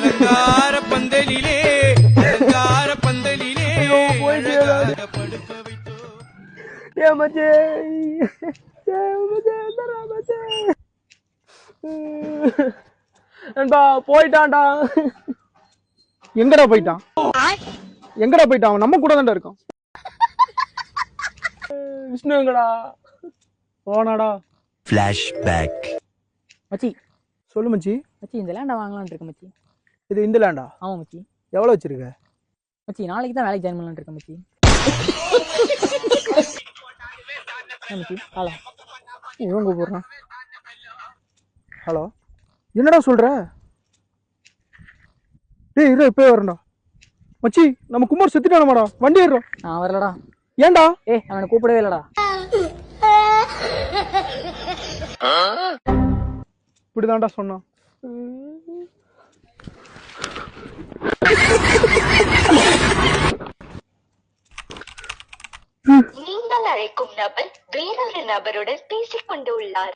அலங்கார பந்தலிலே அலங்கார பந்தலிலே படுக்க வைத்தோ. போயிட்டான்டா. எங்கடா போயிட்டான்? எங்கடா போயிட்டான்? அவன் நம்ம கூட தான்டா இருக்கான். விஷ்ணு எங்கடா போனாடா? ஃபிளாஷ்பேக். மச்சி சொல்லு மச்சி. மச்சி இந்த லேண்டை வாங்கலாம்னு இருக்கேன் மச்சி. இது இந்த லேண்டா? ஆமா மச்சி. எவ்வளவு வச்சிருக்க மச்சி? நாளைக்கு தான் வேலைக்கு ஜாயின் பண்ணலாம்னு இருக்கேன் மச்சி. மச்சி ஹலோ. இவன் கூப்பிடுறான். ஹலோ, என்னடா சொல்ற? டேய் இரு, இப்பவே வரேன்டா. மச்சி நம்ம குமார் செத்துட்டானமாடா. வண்டி ஏறுறோம். நான் வரலடா. ஏன்டா? அவனை கூப்பிடவே இல்லடா. இப்படிதான்டா சொன்னான். நீங்கள் அழைக்கும் நபர் வேறொரு நபருடன் பேசிக் கொண்டு உள்ளார்.